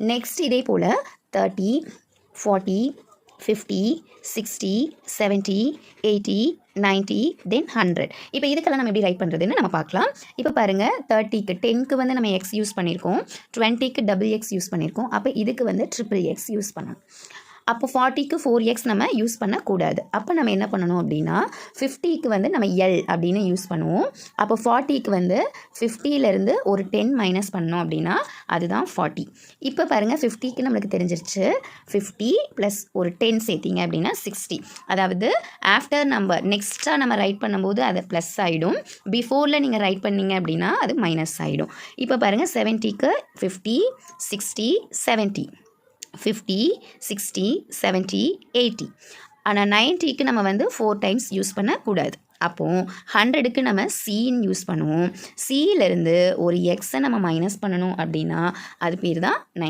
Next இதே போல் 30, 40, 50, 60, 70, 80, 90, தென் 100. இப்போ இதுக்கெல்லாம் நம்ம எப்படி ரைட் பண்ணுறதுன்னு நம்ம பார்க்கலாம். இப்போ பாருங்கள், 30க்கு 10க்கு வந்து நம்ம எக்ஸ் யூஸ் பண்ணியிருக்கோம், 20க்கு டபுள் எக்ஸ் யூஸ் பண்ணியிருக்கோம். அப்போ இதுக்கு வந்து ட்ரிபிள் எக்ஸ் யூஸ் பண்ணணும். அப்போ 40க்கு 4x நம்ம யூஸ் பண்ணக்கூடாது. அப்போ நம்ம என்ன பண்ணணும் அப்படின்னா 50க்கு வந்து நம்ம எல் அப்படின்னு யூஸ் பண்ணுவோம். அப்போ 40க்கு வந்து 50லேருந்து ஒரு 10 மைனஸ் பண்ணோம் அப்படின்னா அதுதான் 40. இப்போ பாருங்கள், 50க்கு நம்மளுக்கு தெரிஞ்சிருச்சு. 50 ப்ளஸ் ஒரு 10 சேர்த்திங்க அப்படின்னா 60. அதாவது ஆஃப்டர் நம்பர் நெக்ஸ்ட்டாக நம்ம ரைட் பண்ணும்போது அது ப்ளஸ் ஆகிடும், பிஃபோரில் நீங்கள் ரைட் பண்ணிங்க அப்படின்னா அது மைனஸ் ஆகிடும். இப்போ பாருங்கள், 70க்கு 50, 60, 70, 50, 60, 70, 80. ஆனால் 90க்கு நம்ம வந்து 4 டைம்ஸ் யூஸ் பண்ணக்கூடாது. அப்போது 100க்கு நம்ம சின்னு யூஸ் பண்ணுவோம். சியிலேருந்து ஒரு எக்ஸை நம்ம மைனஸ் பண்ணணும் அப்படின்னா அது பேர் தான் 90.